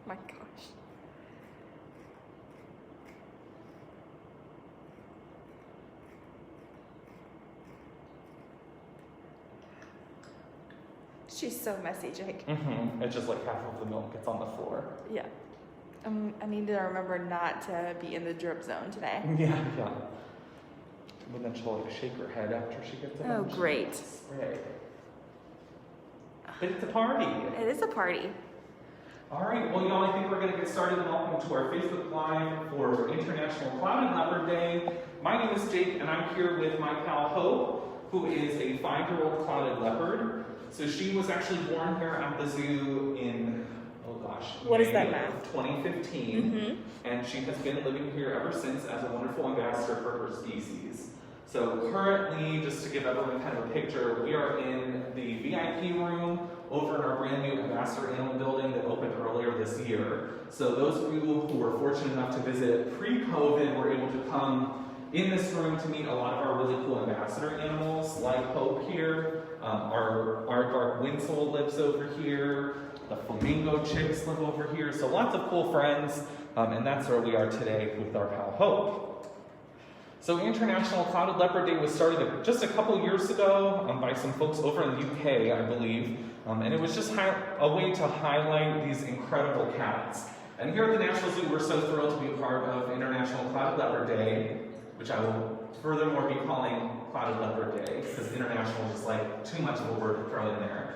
My gosh. She's so messy, Jake. It's just like half of the milk gets on the floor. Yeah. I need to remember not to be in the drip zone today. Yeah. And then she'll like shake her head after she gets it. Oh, great. Spray. But it's a party. It is a party. All right, well, y'all, I think we're going to get started. Welcome to our Facebook Live for International Clouded Leopard Day. My name is Jake, and I'm here with my pal Hope, who is a 5-year-old clouded leopard. So she was actually born here at the zoo in, what is that math? 2015, and she has been living here ever since as a wonderful ambassador for her species. So currently, just to give everyone kind of a picture, we are in the VIP room over in our brand new Ambassador Animal Building that opened earlier this year. So those of you who were fortunate enough to visit pre-COVID were able to come in this room to meet a lot of our really cool ambassador animals, like Hope here. Our dark winsole lives over here. The flamingo chicks live over here. So lots of cool friends, and that's where we are today with our pal Hope. So International Clouded Leopard Day was started just a couple years ago by some folks over in the UK, I believe. And it was just a way to highlight these incredible cats. And here at the National Zoo, we're so thrilled to be a part of International Clouded Leopard Day, which I will furthermore be calling Clouded Leopard Day, because international is just like too much of a word to throw in there.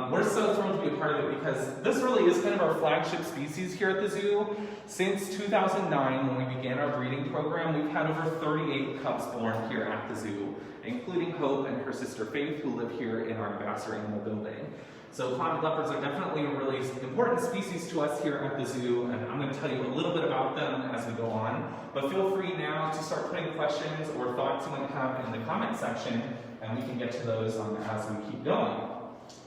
We're so thrilled to be a part of it because this really is kind of our flagship species here at the zoo. Since 2009, when we began our breeding program, we've had over 38 cubs born here at the zoo, including Hope and her sister Faith, who live here in our Ambassador Animal Building. So clouded leopards are definitely a really important species to us here at the zoo, and I'm going to tell you a little bit about them as we go on. But feel free now to start putting questions or thoughts you might have in the comment section, and we can get to those as we keep going.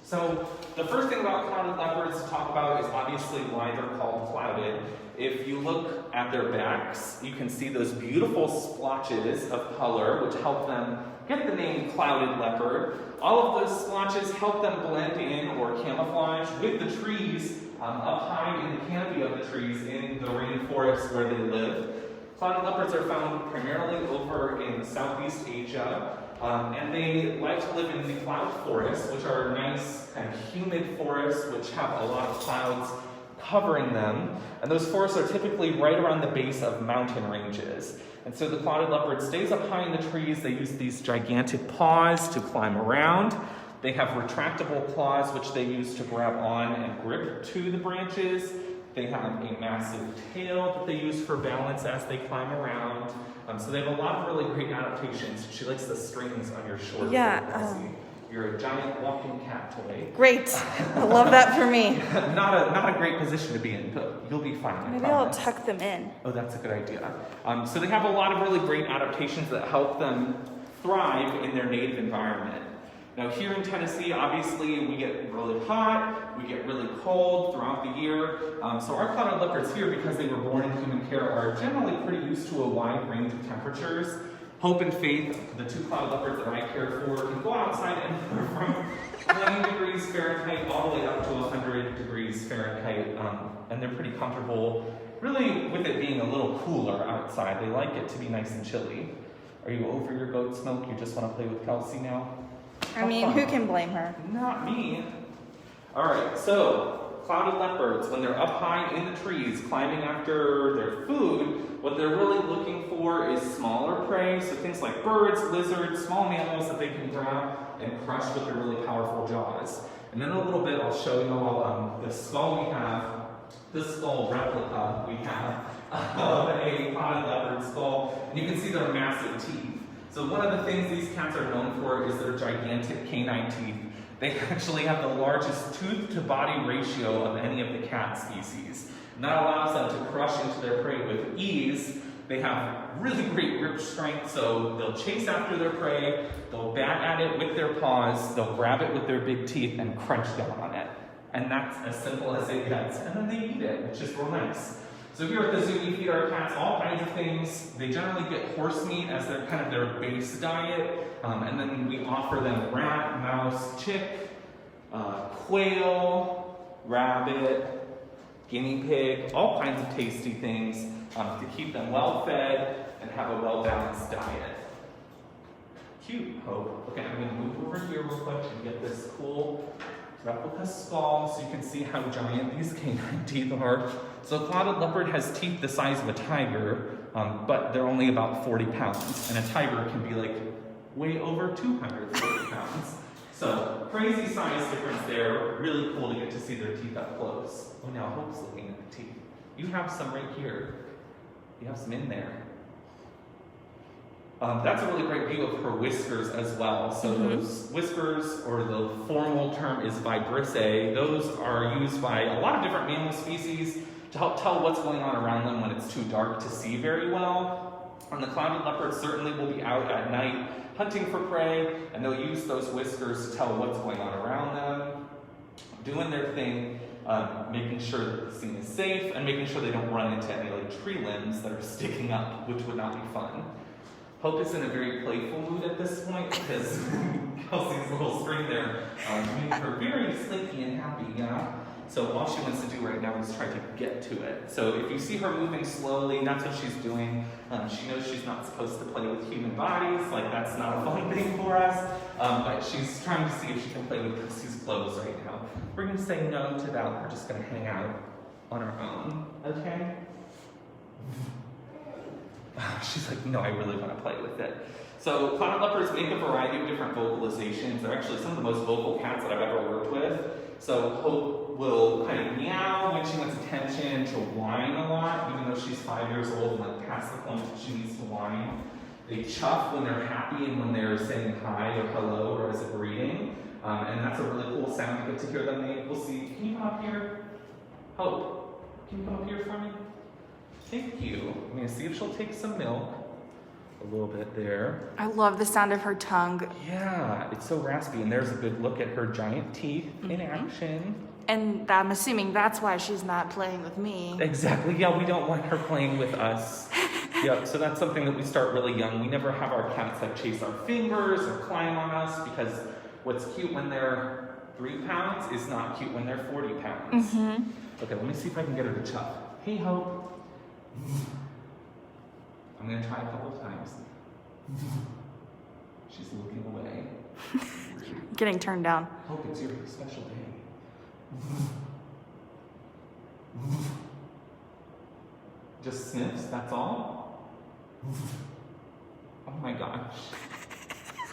So the first thing about clouded leopards to talk about is obviously why they're called clouded. If you look at their backs, you can see those beautiful splotches of color, which help them get the name clouded leopard. All of those splotches help them blend in or camouflage with the trees up high in the canopy of the trees in the rainforest where they live. Clouded leopards are found primarily over in Southeast Asia, and they like to live in the cloud forests, which are nice kind of humid forests which have a lot of clouds covering them. And those forests are typically right around the base of mountain ranges. And so the clouded leopard stays up high in the trees. They use these gigantic paws to climb around. They have retractable claws, which they use to grab on and grip to the branches. They have a massive tail that they use for balance as they climb around. So they have a lot of really great adaptations. She likes the strings on your shorts. Yeah. You're a giant walking cat today. Great. I love that for me. not a great position to be in, but you'll be fine. Maybe I'll tuck them in. Oh, that's a good idea. So they have a lot of really great adaptations that help them thrive in their native environment. Now here in Tennessee, obviously we get really hot, we get really cold throughout the year. So our clouded leopards here, because they were born in human care, are generally pretty used to a wide range of temperatures. Hope and Faith, the two clouded leopards that I care for, can go outside anywhere from 20 degrees Fahrenheit all the way up to 100 degrees Fahrenheit, and they're pretty comfortable, really, with it being a little cooler outside. They like it to be nice and chilly. Are you over your goat's milk? You just want to play with Kelsey now? I mean, who can blame her? Not me. All right, so clouded leopards, when they're up high in the trees, climbing after their food, what they're really looking for is smaller prey, so things like birds, lizards, small mammals that they can grab and crush with their really powerful jaws. And in a little bit, I'll show you all the skull we have, this skull replica we have of a clouded leopard skull, and you can see their massive teeth. So one of the things these cats are known for is their gigantic canine teeth. They actually have the largest tooth-to-body ratio of any of the cat species. And that allows them to crush into their prey with ease. They have really great grip strength, so they'll chase after their prey, they'll bat at it with their paws, they'll grab it with their big teeth and crunch down on it. And that's as simple as it gets. And then they eat it, which is real nice. So here at the zoo, we feed our cats all kinds of things. They generally get horse meat as their kind of their base diet, and then we offer them rat, mouse, chick, quail, rabbit, guinea pig, all kinds of tasty things to keep them well fed and have a well-balanced diet. Cute, Hope. Okay, I'm going to move over here real quick and get this cool replica skull so you can see how giant these canine teeth are. So a clouded leopard has teeth the size of a tiger, but they're only about 40 pounds. And a tiger can be like way over 240 pounds. So crazy size difference there. Really cool to get to see their teeth up close. Oh, now Hope's looking at the teeth. You have some right here. You have some in there. That's a really great view of her whiskers as well. So those whiskers, or the formal term is vibrissae, those are used by a lot of different mammal species to help tell what's going on around them when it's too dark to see very well. And the clouded leopard certainly will be out at night hunting for prey, and they'll use those whiskers to tell what's going on around them, doing their thing, making sure that the scene is safe, and making sure they don't run into any like tree limbs that are sticking up, which would not be fun. Hope is in a very playful mood at this point because Kelsey's little string there made her very slinky and happy, yeah? So all she wants to do right now is try to get to it. So if you see her moving slowly, that's what she's doing. She knows she's not supposed to play with human bodies, like that's not a fun thing for us. But she's trying to see if she can play with Chrissy's clothes right now. We're gonna say no to that. We're just gonna hang out on our own, okay? She's like, no, I really want to play with it. So clouded leopards make a variety of different vocalizations. They're actually some of the most vocal cats that I've ever worked with. So Hope will kind of meow when she wants attention, to whine a lot, even though she's 5 years old and like past the point that she needs to whine. They chuff when they're happy and when they're saying hi or hello or as a greeting. And that's a really cool sound to get to hear them make. We'll see. Can you come up here? Hope, can you come up here for me? Thank you. I'm going to see if she'll take some milk. A little bit there. I love the sound of her tongue. Yeah, it's so raspy. And there's a good look at her giant teeth in action. And I'm assuming that's why she's not playing with me. Exactly. Yeah, we don't want her playing with us. Yeah, so that's something that we start really young. We never have our cats like chase our fingers or climb on us, because what's cute when they're 3 pounds is not cute when they're 40 pounds. Okay, let me see if I can get her to chuff. Hey, Hope. I'm going to try a couple of times. She's looking away. Getting turned down. Hope, it's your special day. Just sniffs, that's all? Oh my gosh.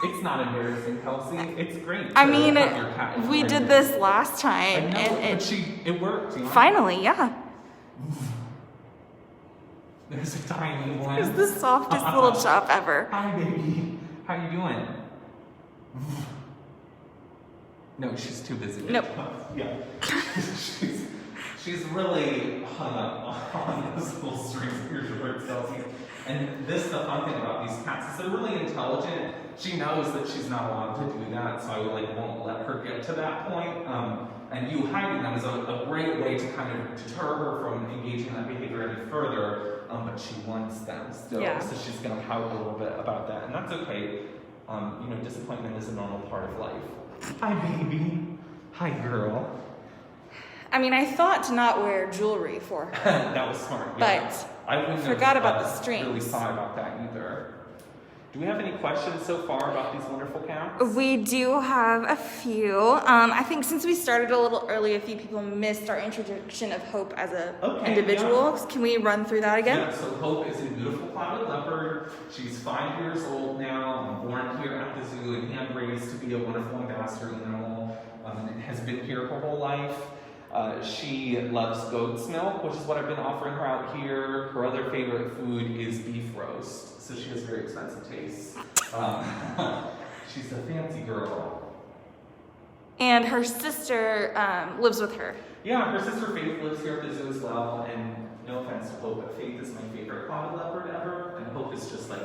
It's not embarrassing, Kelsey. It's great. I mean, we did this last time. I know, and it worked. You know? Finally, yeah. There's a tiny one. It's the softest little chop ever. Hi, baby. How you doing? No, she's too busy. Nope. Yeah. she's really hung up on those little strings. Here's your bird, Kelsey. And this, the fun thing about these cats is they're really intelligent. She knows that she's not allowed to do that, so I won't let her get to that point. And you hiding them is a great way to kind of deter her from engaging in that behavior any further. But she wants them still, so she's going to pout a little bit about that, and that's okay. You know, disappointment is a normal part of life. Hi, baby. Hi, girl. I mean, I thought to not wear jewelry for her. That was smart. Yeah. But I wouldn't forgot have, about the strings. Really thought about that either. Do we have any questions so far about these wonderful cats? We do have a few. I think since we started a little early, a few people missed our introduction of Hope as an individual. Yeah. Can we run through that again? Yeah, so Hope is a beautiful clouded leopard. She's 5 years old now, born here at the zoo and hand-raised to be a wonderful ambassador animal, and has been here her whole life. She loves goat's milk, which is what I've been offering her out here. Her other favorite food is beef roast. So she has very expensive tastes. She's a fancy girl. And her sister lives with her. Yeah, her sister Faith lives here at the zoo as well. And no offense to Hope, but Faith is my favorite clouded leopard ever. And Hope is just like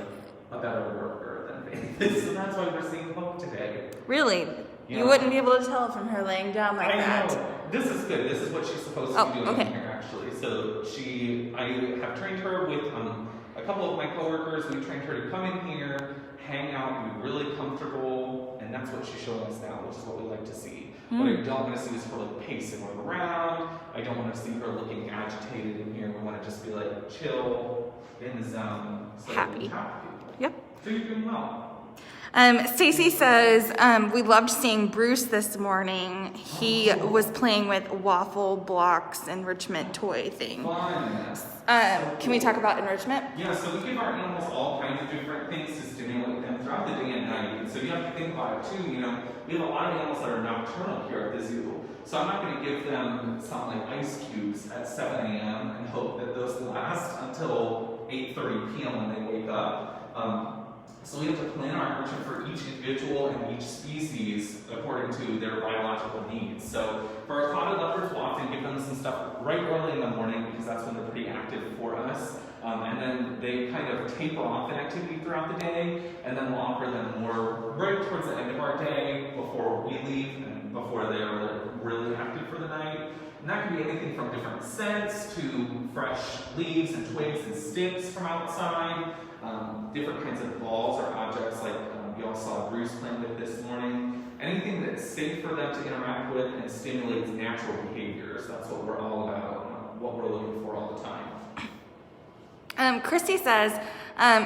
a better worker than Faith. So that's why we're seeing Hope today. Really? Yeah. You wouldn't be able to tell from her laying down like that. I know. This is good. This is what she's supposed to be doing here, actually. So I have trained her with a couple of my coworkers. We trained her to come in here, hang out, be really comfortable, and and that's what she's showing us now, which is what we like to see. What I don't want to see is her like pacing around. I don't want to see her looking agitated in here. We want to just be like chill, in the zone, so happy. Yep. So you're doing well. Stacy says, we loved seeing Bruce this morning. He was playing with waffle blocks enrichment toy thing. Fun. Can we talk about enrichment? Yeah, so we give our animals all kinds of different things to stimulate them throughout the day and night. So you have to think about it too, we have a lot of animals that are nocturnal here at the zoo. So I'm not going to give them something like ice cubes at 7 a.m. and hope that those last until 8:30 p.m. when they wake up. So we have to plan our enrichment for each individual and each species according to their biological needs. So for our clouded leopards, we'll often give them some stuff right early in the morning because that's when they're pretty active for us. And then they kind of taper off in activity throughout the day, and then we'll offer them more right towards the end of our day before we leave and before they're really active for the night. And that can be anything from different scents to fresh leaves and twigs and sticks from outside. Different kinds of balls or objects like you all saw Bruce playing with this morning. Anything that's safe for them to interact with and stimulates natural behaviors. That's what we're all about, what we're looking for all the time. Christy says,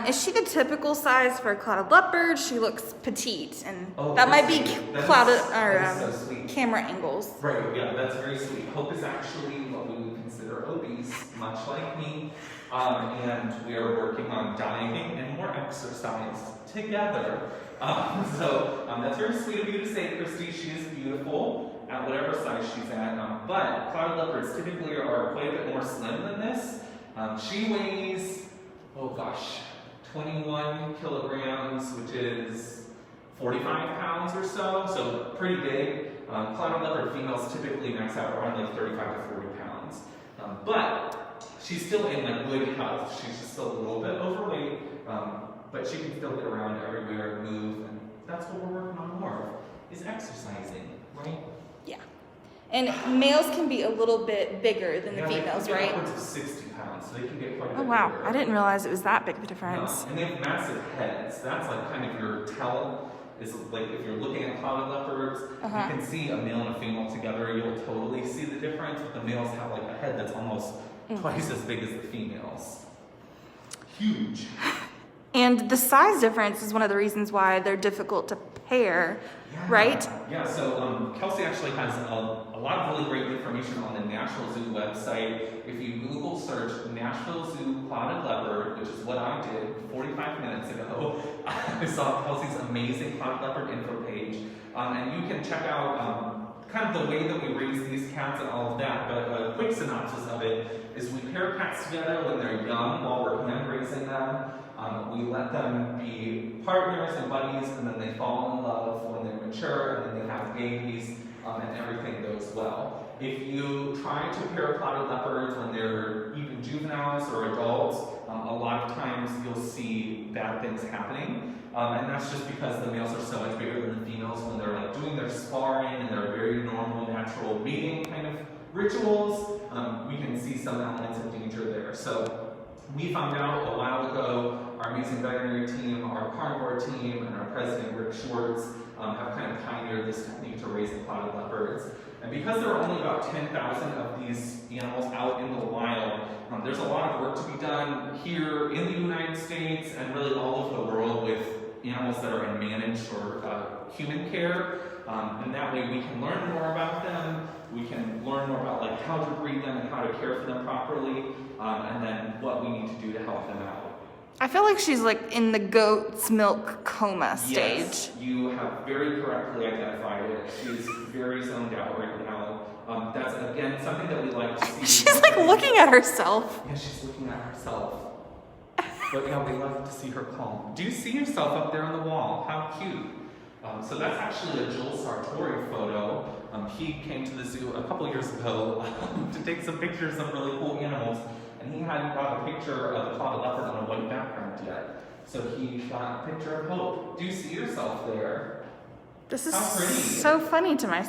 is she the typical size for a clouded leopard? She looks petite, and that might be clouded or so camera angles. Right, yeah, that's very sweet. Hope is actually what we would consider obese, much like me. And we are working on dieting and more exercise together. So that's very sweet of you to say, Christy. She is beautiful at whatever size she's at. But clouded leopards typically are quite a bit more slim than this. She weighs, 21 kilograms, which is 45 pounds or so pretty big. Clouded leopard females typically max out around like 35 to 40 pounds. But she's still in like good health. She's just a little bit overweight, but she can still get around everywhere, move, and that's what we're working on more of, is exercising, right? Yeah. And males can be a little bit bigger than the females, they can right? Upwards of 60 pounds, so they can get quite a bit wow. bigger. I didn't realize it was that big of a difference. No. And they have massive heads. That's like kind of your tell. Is like if you're looking at clouded leopards, you can see a male and a female together, you'll totally see the difference. But the males have like a head that's almost twice as big as the females. Huge. And the size difference is one of the reasons why they're difficult to pair, right? Yeah, so Kelsey actually has a lot of really great information on the National Zoo website. If you Google search National Zoo Clouded Leopard, which is what I did 45 minutes ago, I saw Kelsey's amazing Clouded Leopard info page. And you can check out kind of the way that we raise these cats and all of that, but a quick synopsis of it is we pair cats together when they're young while we're hand raising them. We let them be partners and buddies, and then they fall in love when they're mature, and then they have babies, and everything goes well. If you try to pair clouded leopards when they're even juveniles or adults, a lot of times you'll see bad things happening. And that's just because the males are so much bigger than the females when they're like doing their sparring and their very normal, natural mating kind of rituals. We can see some elements of danger there. So we found out a while ago, our amazing veterinary team, our carnivore team, and our president, Rick Schwartz, have kind of pioneered this technique to raise clouded leopards. And because there are only about 10,000 of these animals out in the wild, there's a lot of work to be done here in the United States and really all over the world with animals that are in managed or human care. And that way we can learn more about them, we can learn more about like how to breed them and how to care for them properly, and then what we need to do to help them out. I feel like she's like in the goat's milk coma stage. Yes, you have very correctly identified it. She's very zoned out right now. That's again something that we like to see. She's like looking at herself. Yeah, she's looking at herself. But yeah, we love to see her calm. Do you see yourself up there on the wall? How cute. So that's actually a Joel Sartori photo. He came to the zoo a couple years ago to take some pictures of really cool animals. And he hadn't got a picture of the clouded leopard on a white background yet. So he got a picture of Hope. Do you see yourself there? This is so funny to my...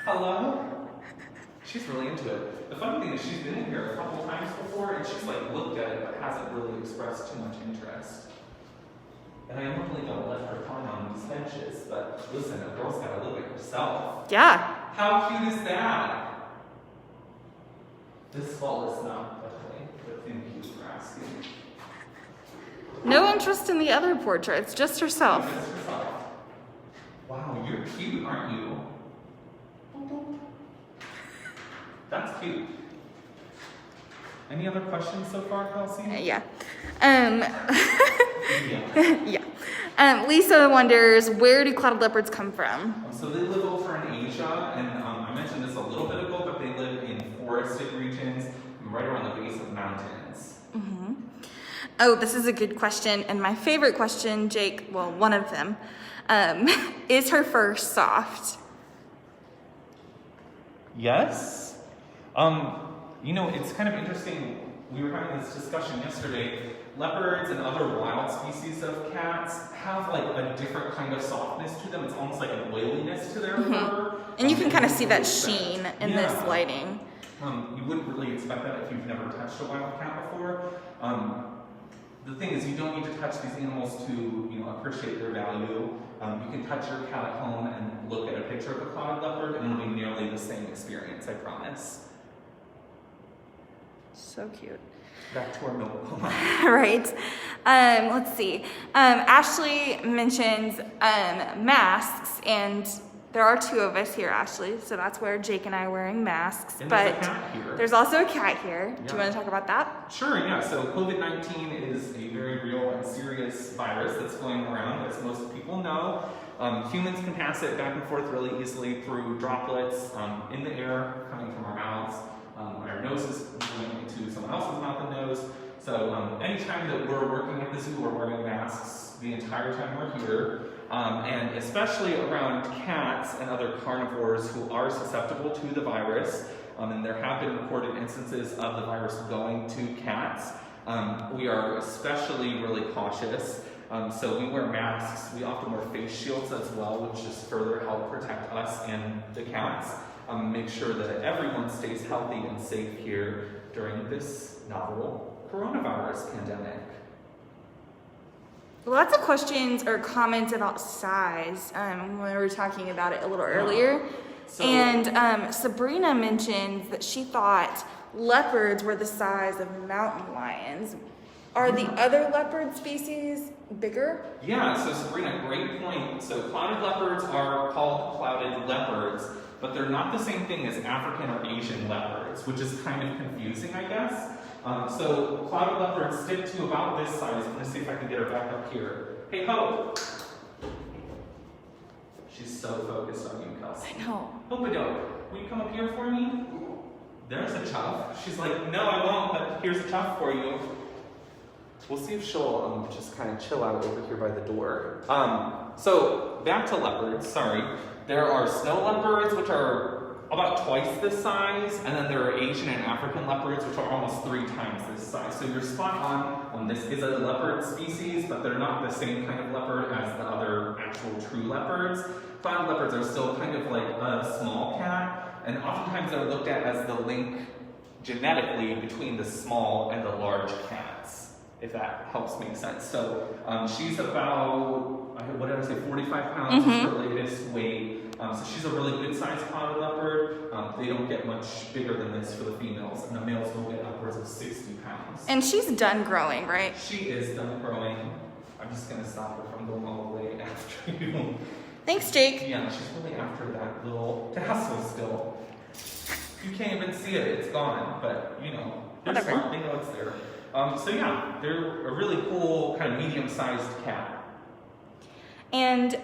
Hello? She's really into it. The funny thing is she's been in here a couple times before and she's like looked at it but hasn't really expressed too much interest. And I normally don't let her climb on these benches, but listen, a girl's gotta live it herself. Yeah. How cute is that? This fall is not definitely, but thank you for asking. No interest in the other portraits, just herself. Just herself. Wow, you're cute, aren't you? That's cute. Any other questions so far, Kelsey? Yeah. Yeah. Yeah. Lisa wonders, where do clouded leopards come from? So they live over in Asia, and I mentioned this a little bit ago, but they live in forested regions, right around the base of mountains. Mm-hmm. Oh, this is a good question, and my favorite question, Jake, well, one of them, is her fur soft? Yes. You know, it's kind of interesting. We were having this discussion yesterday. Leopards and other wild species of cats have like a different kind of softness to them. It's almost like an oiliness to their fur. And you can kind of see that sheen in this lighting. You wouldn't really expect that if you've never touched a wild cat before. The thing is, you don't need to touch these animals to, you know, appreciate their value. You can touch your cat at home and look at a picture of a clouded leopard, and it'll be nearly the same experience, I promise. So cute. Back to our milk. Right. Let's see. Ashley mentions masks, and there are two of us here, Ashley, so that's where Jake and I are wearing masks. And but there's a cat here. There's also a cat here. Yeah. Do you want to talk about that? Sure, yeah. So COVID-19 is a very real and serious virus that's going around, as most people know. Humans can pass it back and forth really easily through droplets in the air coming from our mouths. Our noses going into someone else's mouth and nose. So anytime that we're working at the zoo, we're wearing masks the entire time we're here. And especially around cats and other carnivores who are susceptible to the virus. And there have been reported instances of the virus going to cats. We are especially really cautious. So we wear masks. We often wear face shields as well, which just further help protect us and the cats. Make sure that everyone stays healthy and safe here during this novel coronavirus pandemic. Lots of questions or comments about size when we were talking about it a little earlier. So, and Sabrina mentions that she thought leopards were the size of mountain lions. Are the other leopard species bigger? Yeah, so Sabrina, great point. So clouded leopards are called clouded leopards, but they're not the same thing as African or Asian leopards, which is kind of confusing, I guess. So clouded leopards stick to about this size. I'm going to see if I can get her back up here. Hey, Hope! She's so focused on you, Kelsey. I know. Hope-a-dope, will you come up here for me? There's a chuff. She's like, no, I won't, but here's a chuff for you. We'll see if she'll just kind of chill out over here by the door. So back to leopards, sorry. There are snow leopards, which are about twice this size, and then there are Asian and African leopards, which are almost 3 times this size. So you're spot on. This is a leopard species, but they're not the same kind of leopard as the other actual true leopards. Clouded leopards are still kind of like a small cat, and oftentimes they're looked at as the link genetically between the small and the large cats, if that helps make sense. So she's about, what did I say, 45 pounds is her latest weight. So she's a really good sized clouded leopard. They don't get much bigger than this for the females, and the males will get upwards of 60 pounds. And she's done growing, right? She is done growing. I'm just going to stop her from going all the way after you. Thanks, Jake. Yeah, she's really after that little tassel still. You can't even see it, it's gone, but you know, they're smart, they know it's there. So yeah, they're a really cool kind of medium-sized cat. And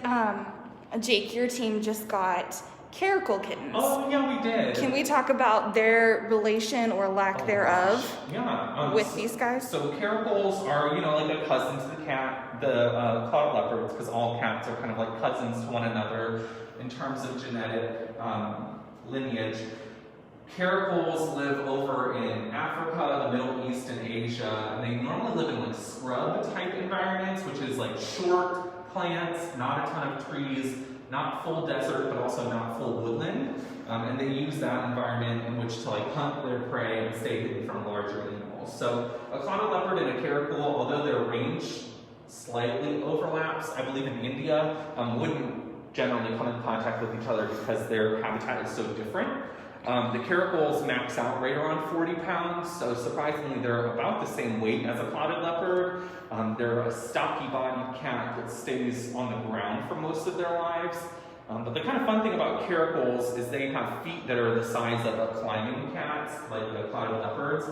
Jake, your team just got caracal kittens. Oh yeah, we did. Can we talk about their relation or lack thereof? Yeah. With these guys? So caracals are, you know, like a cousin to the cat, the clouded leopards, because all cats are kind of like cousins to one another in terms of genetic lineage. Caracals live over in Africa, the Middle East, and Asia, and they normally live in like scrub type environments, which is like short plants, not a ton of trees, not full desert, but also not full woodland. And they use that environment in which to like hunt their prey and stay hidden from larger animals. So a clouded leopard and a caracal, although their range slightly overlaps. I believe in India, wouldn't generally come in contact with each other because their habitat is so different. The caracals max out right around 40 pounds, so surprisingly they're about the same weight as a clouded leopard. They're a stocky-bodied cat that stays on the ground for most of their lives. But the kind of fun thing about caracals is they have feet that are the size of a climbing cats, like the clouded leopards,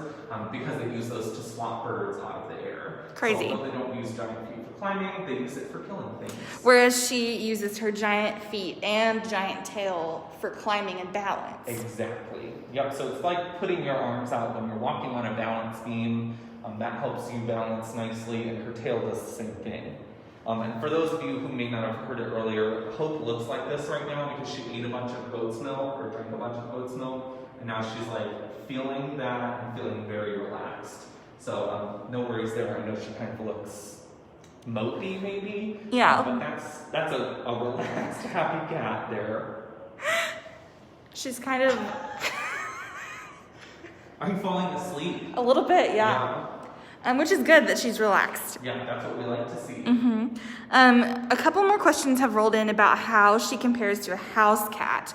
because they use those to swat birds out of the air. Crazy. So although they don't use giant feet for climbing, they use it for killing things. Whereas she uses her giant feet and giant tail for climbing and balance. Exactly. Yep, so it's like putting your arms out when you're walking on a balance beam. That helps you balance nicely, and her tail does the same thing. And for those of you who may not have heard it earlier, Hope looks like this right now because she ate a bunch of goat's milk or drank a bunch of goat's milk, and now she's like feeling that and feeling very relaxed. So no worries there. I know she kind of looks mopey maybe. Yeah. But that's a relaxed, happy cat there. She's kind of... Are you falling asleep? A little bit, yeah. Which is good that she's relaxed. Yeah, that's what we like to see. Mm-hmm. A couple more questions have rolled in about how she compares to a house cat.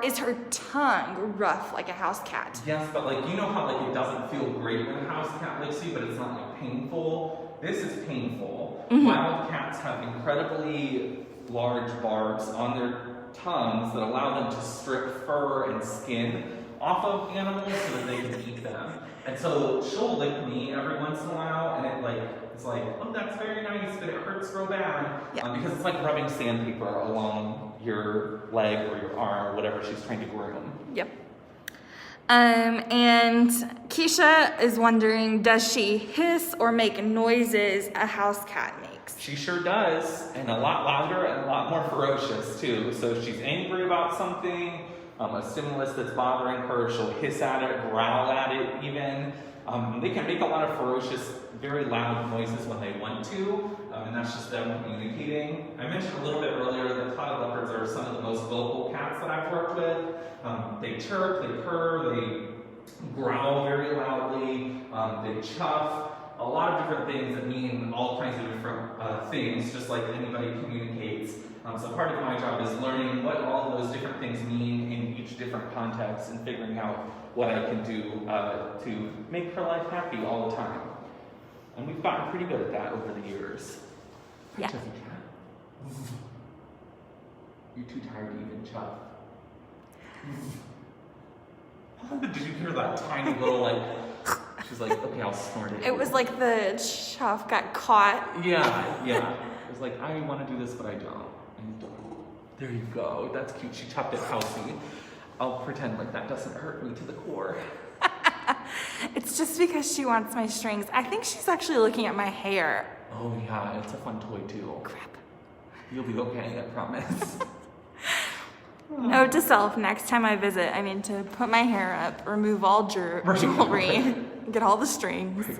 Is her tongue rough like a house cat? Yes, but like you know how like it doesn't feel great when a house cat licks you, but it's not like painful. This is painful. Mm-hmm. Wild cats have incredibly large barbs on their tongues that allow them to strip fur and skin off of animals so that they can eat them. And so she'll lick me every once in a while, and it's like, oh, that's very nice, but it hurts real bad. Yeah. Because it's like rubbing sandpaper along your leg or your arm or whatever she's trying to groom. Yep. And Keisha is wondering, does she hiss or make noises a house cat makes? She sure does, and a lot louder and a lot more ferocious too. So if she's angry about something, a stimulus that's bothering her, she'll hiss at it, growl at it even. They can make a lot of ferocious, very loud noises when they want to, and that's just them communicating. I mentioned a little bit earlier that clouded leopards are some of the most vocal cats that I've worked with. They chirp, they purr, they growl very loudly, they chuff, a lot of different things that mean all kinds of different things, just like anybody communicates. So part of my job is learning what all of those different things mean in each different context and figuring out what I can do to make her life happy all the time. And we've gotten pretty good at that over the years. Yeah. Chuffy cat. You're too tired to even chuff. Did you hear that tiny little like, she's like, okay, I'll snort it. It was like the chuff got caught. Yeah. It was like, I want to do this, but I don't. And there you go. That's cute. She chuffed it healthy. I'll pretend like that doesn't hurt me to the core. It's just because she wants my strings. I think she's actually looking at my hair. Oh yeah, it's a fun toy too. Crap. You'll be okay, I promise. Note to self, next time I visit, I need to put my hair up, remove all jewelry, get all the strings.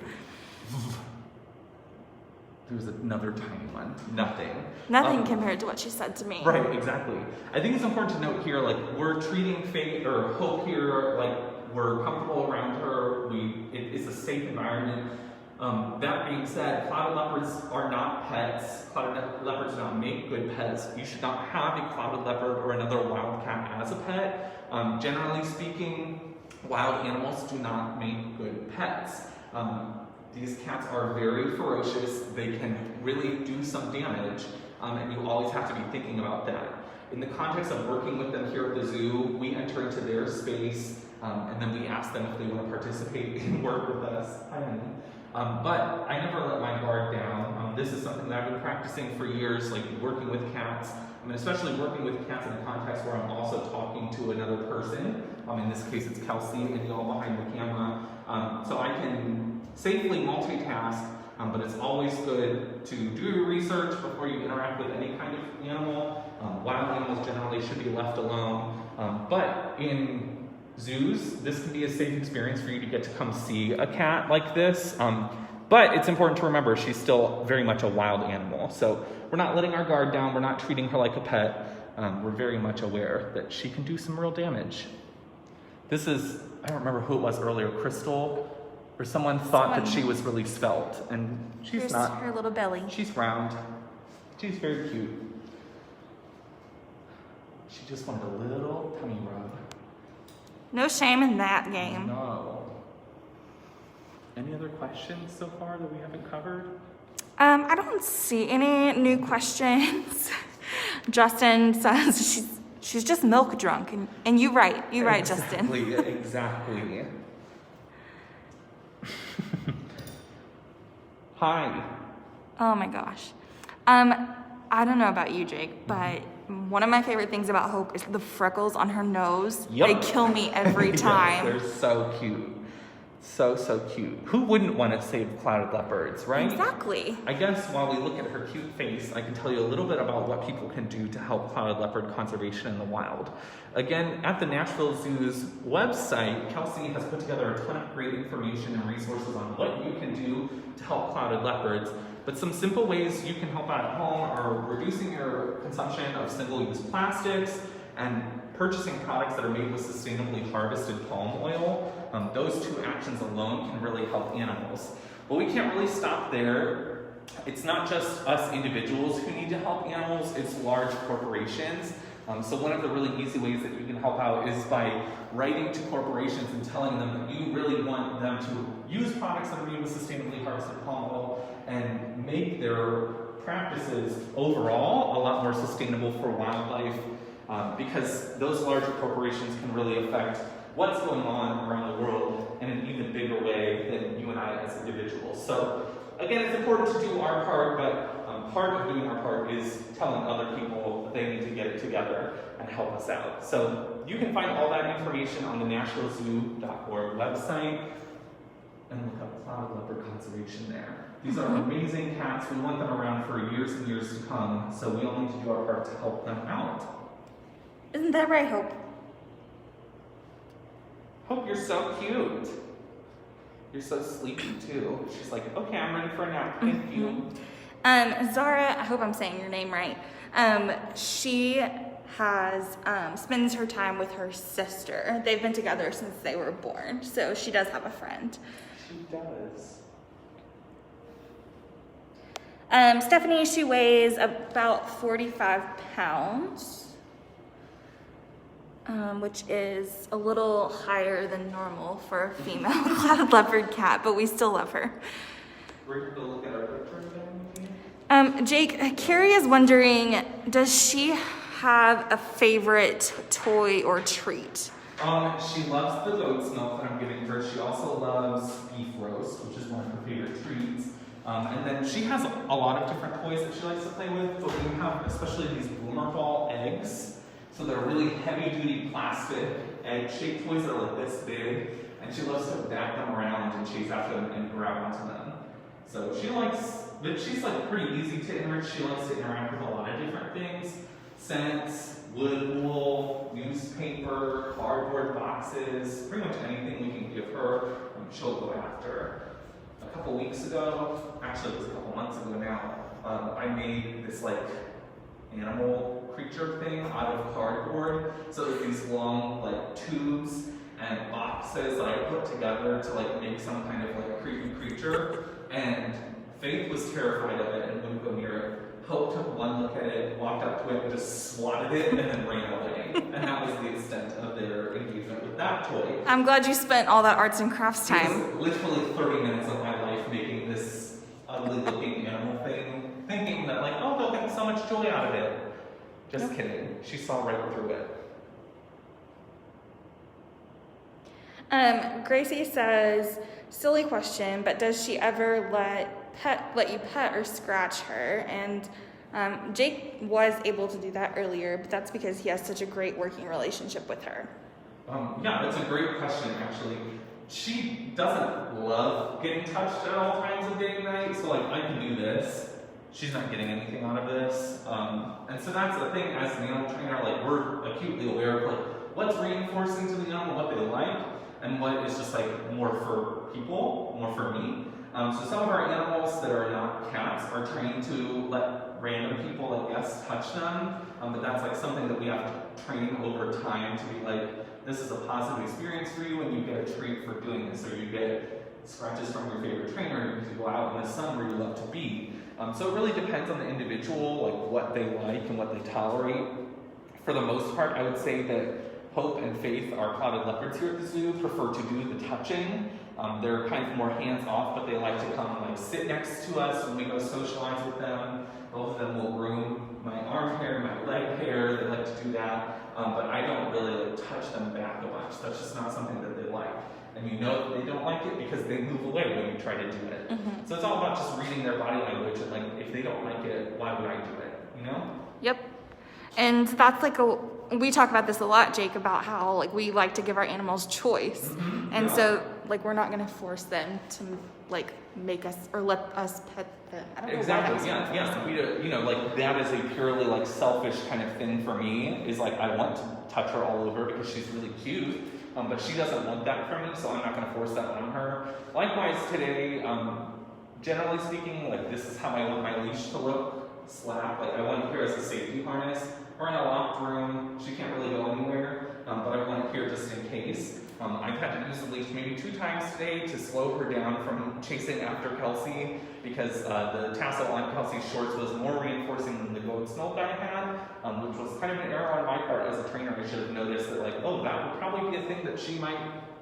There's another tiny one. Nothing compared to what she said to me. Right, exactly. I think it's important to note here, like, we're treating Faith or Hope here, like, we're comfortable around her. It's a safe environment. That being said, clouded leopards are not pets. Clouded leopards do not make good pets. You should not have a clouded leopard or another wild cat as a pet. Generally speaking, wild animals do not make good pets. These cats are very ferocious. They can really do some damage, and you always have to be thinking about that. In the context of working with them here at the zoo, we enter into their space, and then we ask them if they want to participate and work with us. But I never let my guard down. This is something that I've been practicing for years, like working with cats. I mean, especially working with cats in a context where I'm also talking to another person. In this case, it's Kelsey and y'all behind the camera. So I can safely multitask, but it's always good to do your research before you interact with any kind of animal. Wild animals generally should be left alone. But in zoos, this can be a safe experience for you to get to come see a cat like this. But it's important to remember she's still very much a wild animal. So we're not letting our guard down. We're not treating her like a pet. We're very much aware that she can do some real damage. This is, I don't remember who it was earlier, Crystal. Or someone thought that she was really svelte, and she's Here's not. her little belly. She's round. She's very cute. She just wanted a little tummy rub. No shame in that game. No. Any other questions so far that we haven't covered? I don't see any new questions. Justin says she's just milk drunk, and you're right. You're right, Justin. Exactly. Hi. Oh my gosh. I don't know about you, Jake, but one of my favorite things about Hope is the freckles on her nose. Yep. They kill me every time. They're so cute. So cute. Who wouldn't want to save clouded leopards, right? Exactly. I guess while we look at her cute face, I can tell you a little bit about what people can do to help clouded leopard conservation in the wild. Again, at the Nashville Zoo's website, Kelsey has put together a ton of great information and resources on what you can do to help clouded leopards. But some simple ways you can help out at home are reducing your consumption of single-use plastics and purchasing products that are made with sustainably harvested palm oil. Those two actions alone can really help animals. But we can't really stop there. It's not just us individuals who need to help animals, it's large corporations. So one of the really easy ways that you can help out is by writing to corporations and telling them that you really want them to use products that are made with sustainably harvested palm oil and make their practices overall a lot more sustainable for wildlife, because those larger corporations can really affect what's going on around the world in an even bigger way than you and I as individuals. So again, it's important to do our part, but part of doing our part is telling other people that they need to get it together and help us out. So you can find all that information on the nationalzoo.org website and look up clouded leopard conservation there. These are amazing cats. We want them around for years and years to come, so we all need to do our part to help them out. Isn't that right, Hope? Hope, you're so cute. You're so sleepy too. She's like, okay, I'm ready for a nap. Thank you. Zara, I hope I'm saying your name right. She has spends her time with her sister. They've been together since they were born, so she does have a friend. She does. Stephanie, she weighs about 45 pounds, which is a little higher than normal for a female clouded leopard cat, but we still love her. We're going to look at our picture again. Jake, Carrie is wondering, does she have a favorite toy or treat? She loves the goat's milk that I'm giving her. She also loves beef roast, which is one of her favorite treats. And then she has a lot of different toys that she likes to play with, but we have especially these boomer ball eggs. So they're really heavy-duty plastic egg-shaped toys that are like this big, and she loves to back them around and chase after them and grab onto them. So she likes, but she's like pretty easy to enrich. She likes to interact with a lot of different things: scents, wood wool, newspaper, cardboard boxes, pretty much anything we can give her, she'll go after. A couple weeks ago, actually it was a couple months ago now, I made this like animal creature thing out of cardboard. So there's these long like tubes and boxes that I put together to like make some kind of like creepy creature. And Faith was terrified of it and wouldn't go near it. Hope took one look at it, walked up to it, and just swatted it, and then ran away. And that was the extent of their engagement with that toy. I'm glad you spent all that arts and crafts time. It was literally 30 minutes of my life making this ugly-looking animal thing, thinking that like, oh, they'll get so much joy out of it. Just kidding. She saw right through it. Gracie says, silly question, but does she ever let you pet or scratch her? And Jake was able to do that earlier, but that's because he has such a great working relationship with her. Yeah, that's a great question, actually. She doesn't love getting touched at all times of day and night, so like, I can do this. She's not getting anything out of this. And so that's the thing, as an animal trainer, like, we're acutely aware of like, what's reinforcing to the animal, what they like, and what is just like more for people, more for me. So some of our animals that are not cats are trained to let random people, I guess, touch them. But that's like something that we have to train over time to be like, this is a positive experience for you and you get a treat for doing this, or you get scratches from your favorite trainer, you could go out in the sun where you love to be. So it really depends on the individual, like what they like and what they tolerate. For the most part, I would say that Hope and Faith, our clouded leopards here at the zoo, prefer to do the touching. They're kind of more hands-off, but they like to come and like sit next to us when we go socialize with them. Both of them will groom my arm hair, my leg hair. They like to do that, but I don't really like touch them back a bunch. That's just not something that they like. And you know that they don't like it because they move away when you try to do it. Mm-hmm. So it's all about just reading their body language and like, if they don't like it, why would I do it, you know? Yep. And that's like we talk about this a lot, Jake, about how like we like to give our animals choice. Mm-hmm. And so like we're not going to force them to like make us or let us pet them. I don't know exactly. Yeah. We, you know, like that is a purely like selfish kind of thing for me. Is like I want to touch her all over because she's really cute, but she doesn't want that from me, so I'm not going to force that on her. Likewise today, generally speaking, like this is how I want my leash to look. Slap. Like I want it here as a safety harness. We're in a locked room. She can't really go anywhere, but I want it here just in case. I've had to use the leash maybe 2 times today to slow her down from chasing after Kelsey because the tassel on Kelsey's shorts was more reinforcing than the goat's milk I had, which was kind of an error on my part as a trainer. I should have noticed that like, oh, that would probably be a thing that she might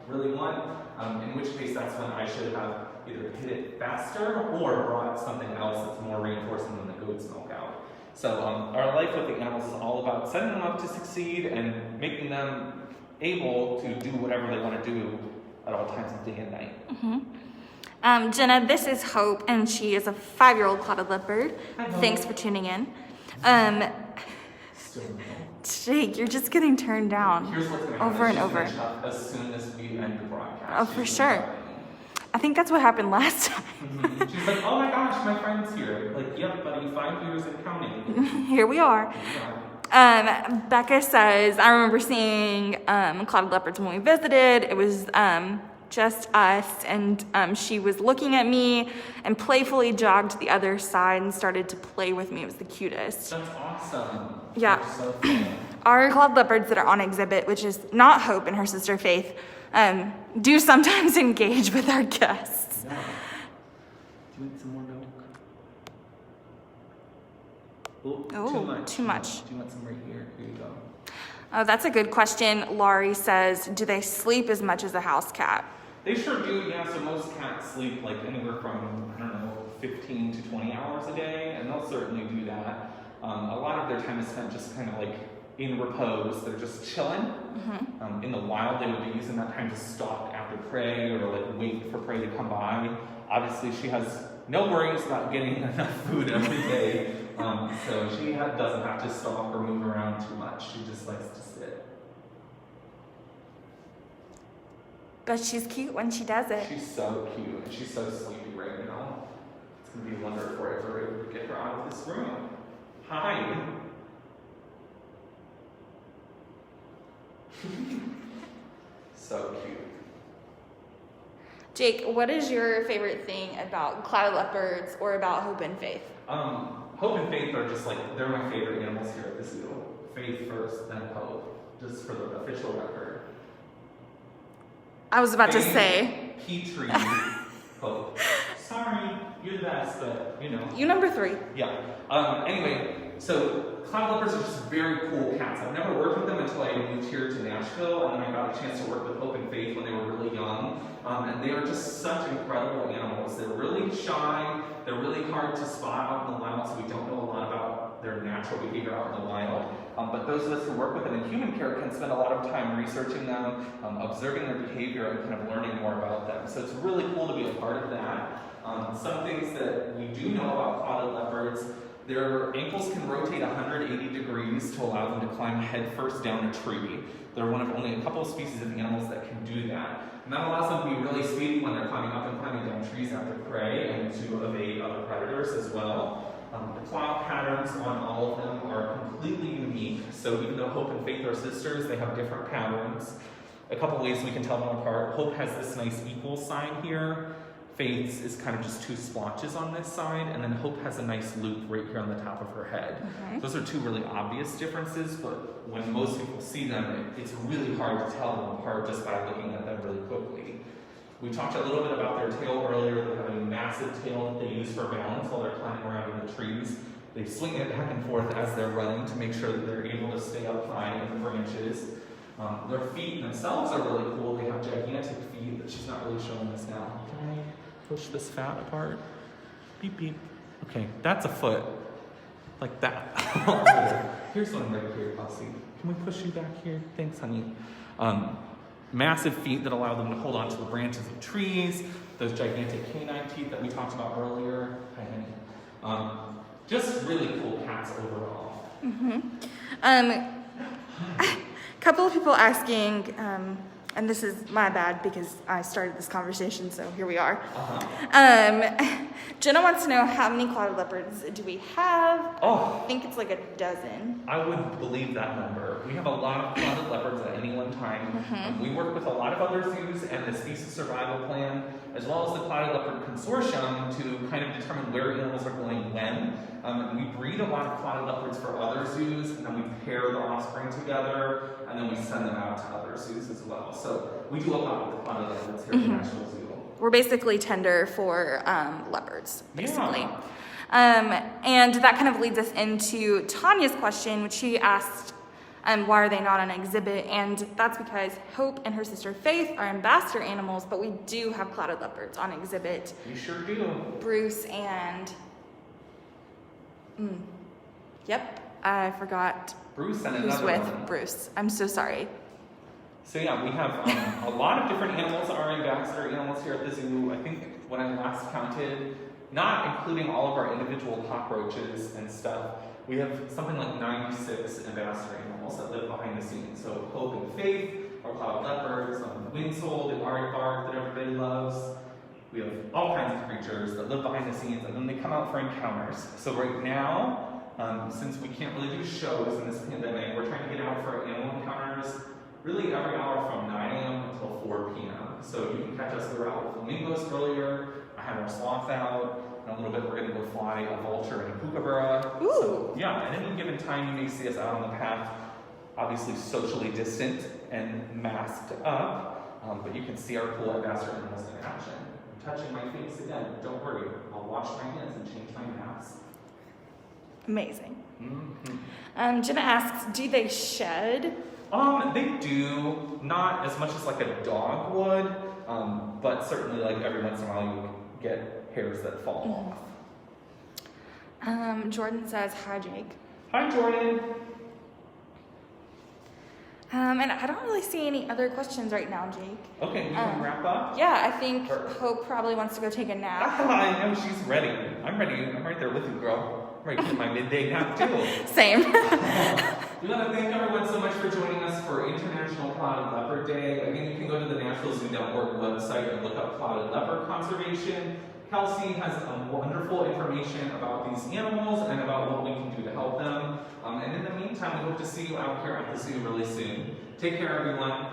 really want, in which case that's when I should have either hit it faster or brought something else that's more reinforcing than the goat's milk out. So our life with the animals is all about setting them up to succeed and making them able to do whatever they want to do at all times of day and night. Mm-hmm. Jenna, this is Hope, and she is a 5-year-old clouded leopard. Hi, thanks for tuning in. Jake, you're just getting turned down. Here's what's going to over and She's over. Gonna shut as soon as we end the broadcast. Oh, for sure. I think that's what happened last time. Mm-hmm. She's like, oh my gosh, my friend's here. Like, yep, buddy, 5 years and counting. Here we are. Becca says, I remember seeing clouded leopards when we visited. It was just us, and she was looking at me and playfully jogged to the other side and started to play with me. It was the cutest. That's awesome. Yeah. That's so fun. Our clouded leopards that are on exhibit, which is not Hope and her sister Faith, do sometimes engage with our guests. Yeah. Do you want some more milk? Oh, too much. Do you want some right here? Here you go. Oh, that's a good question. Laurie says, do they sleep as much as a house cat? They sure do, yeah. So most cats sleep like anywhere from, I don't know, 15 to 20 hours a day, and they'll certainly do that. A lot of their time is spent just kind of like in repose. They're just chilling. Mm-hmm. In the wild, they would be using that time to stalk after prey or like wait for prey to come by. Obviously, she has no worries about getting enough food every day, so she doesn't have to stalk or move around too much. She just likes to sit. But she's cute when she does it. She's so cute, and she's so sleepy right now. It's going to be a wonder for if we're able to get her out of this room. Hi. So cute. Jake, what is your favorite thing about clouded leopards or about Hope and Faith? Hope and Faith are just like, they're my favorite animals here at the zoo. Faith first, then Hope, just for the official record. I was about to say. Petrie, Hope. Sorry, you're the best, but you know. You number 3. Yeah. Anyway, so cloud leopards are just very cool cats. I've never worked with them until I moved here to Nashville, and then I got a chance to work with Hope and Faith when they were really young. And they are just such incredible animals. They're really shy. They're really hard to spot out in the wild, so we don't know a lot about their natural behavior out in the wild. But those of us who work with them in human care can spend a lot of time researching them, observing their behavior, and kind of learning more about them. So it's really cool to be a part of that. Some things that we do know about clouded leopards: their ankles can rotate 180 degrees to allow them to climb headfirst down a tree. They're one of only a couple of species of animals that can do that. And that allows them to be really speedy when they're climbing up and climbing down trees after prey and to evade other predators as well. The claw patterns on all of them are completely unique. So even though Hope and Faith are sisters, they have different patterns. A couple ways we can tell them apart: Hope has this nice equal sign here. Faith's is kind of just 2 splotches on this side, and then Hope has a nice loop right here on the top of her head. Okay. Those are 2 really obvious differences, but when most people see them, it's really hard to tell them apart just by looking at them really quickly. We talked a little bit about their tail earlier. They have a massive tail that they use for balance while they're climbing around in the trees. They swing it back and forth as they're running to make sure that they're able to stay up high in the branches. Their feet themselves are really cool. They have gigantic feet that she's not really showing us now. Can I push this fat apart? Beep, beep. Okay, that's a foot. Like that. Here's one right here, Kelsey. Can we push you back here? Thanks, honey. Massive feet that allow them to hold onto the branches of trees. Those gigantic canine teeth that we talked about earlier. Hi, honey. Just really cool cats overall. A couple of people asking, and this is my bad because I started this conversation, so here we are. Jenna wants to know how many clouded leopards do we have? Oh. I think it's like a dozen. I wouldn't believe that number. We have a lot of clouded leopards at any one time. We work with a lot of other zoos and the species survival plan, as well as the Clouded Leopard Consortium, to kind of determine where animals are going when. We breed a lot of clouded leopards for other zoos, and then we pair the offspring together, and then we send them out to other zoos as well. So we do a lot with clouded leopards here at the National Zoo. We're basically tender for leopards, basically. Yeah. And that kind of leads us into Tanya's question, which she asked, why are they not on exhibit? And that's because Hope and her sister Faith are ambassador animals, but we do have clouded leopards on exhibit. You sure do. Bruce and... Yep, I forgot Bruce and who's another with one. Bruce. I'm so sorry. So yeah, we have a lot of different animals that are ambassador animals here at the zoo. I think when I last counted, not including all of our individual cockroaches and stuff, we have something like 96 ambassador animals that live behind the scenes. So Hope and Faith are clouded leopards, Windsoul, the aardvark that everybody loves. We have all kinds of creatures that live behind the scenes, and then they come out for encounters. So right now, since we can't really do shows in this pandemic, we're trying to get out for animal encounters really every hour from 9 a.m. until 4 p.m. So you can catch us. We were out with flamingos earlier. I had our sloth out. In a little bit, we're going to go fly a vulture and a kookaburra. Ooh. So, yeah, at any given time, you may see us out on the path, obviously socially distant and masked up, but you can see our cool ambassador animals in action. I'm touching my face again. Don't worry. I'll wash my hands and change my mask. Amazing. Jenna asks, do they shed? They do, not as much as like a dog would, but certainly like every once in a while you get hairs that fall off. Jordan says, hi, Jake. Hi, Jordan. And I don't really see any other questions right now, Jake. Okay, we can wrap up? Yeah, I think Hope probably wants to go take a nap. I know, she's ready. I'm ready. I'm right there with you, girl. I'm ready to get my midday nap, too. Same. We want to thank everyone so much for joining us for International Clouded Leopard Day. Again, you can go to the National Zoo Network website and look up Clouded Leopard Conservation. Kelsey has wonderful information about these animals and about what we can do to help them. And in the meantime, we hope to see you out here at the zoo really soon. Take care, everyone.